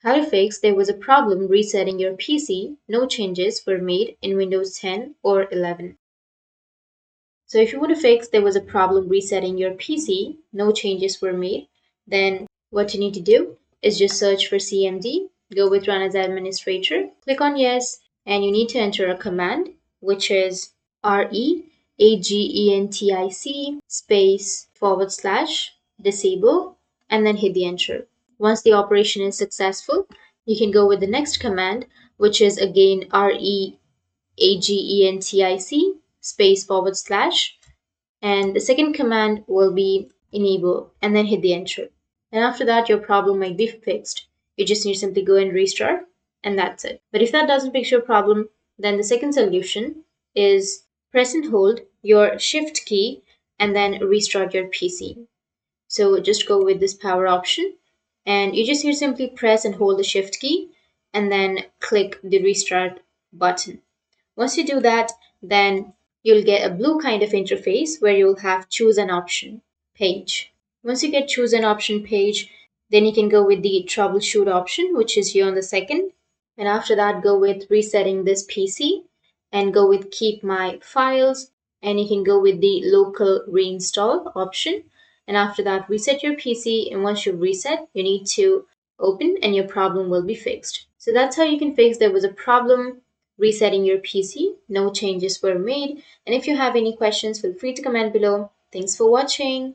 How to fix there was a problem resetting your PC, no changes were made in Windows 10 or 11. So if you want to fix there was a problem resetting your PC, no changes were made, then what you need to do is just search for CMD, go with Run as Administrator, click on Yes, and you need to enter a command which is REAGENTIC space / disable and then hit the enter. Once the operation is successful, you can go with the next command, which is again REAGENTIC space / and the second command will be enable and then hit the enter. And after that, your problem might be fixed. You just need to simply go and restart and that's it. But if that doesn't fix your problem, then the second solution is press and hold your shift key and then restart your PC. So just go with this power option and you just need to simply press and hold the shift key and then click the restart button. Once you do that, then you'll get a blue kind of interface where you'll have choose an option page. Once you get choose an option page, then you can go with the troubleshoot option, which is here on the second. And after that, go with resetting this PC and go with keep my files. And you can go with the local reinstall option. And after that, reset your PC. And once you reset, you need to open and your problem will be fixed. So that's how you can fix there was a problem resetting your PC. No changes were made. And if you have any questions, feel free to comment below. Thanks for watching.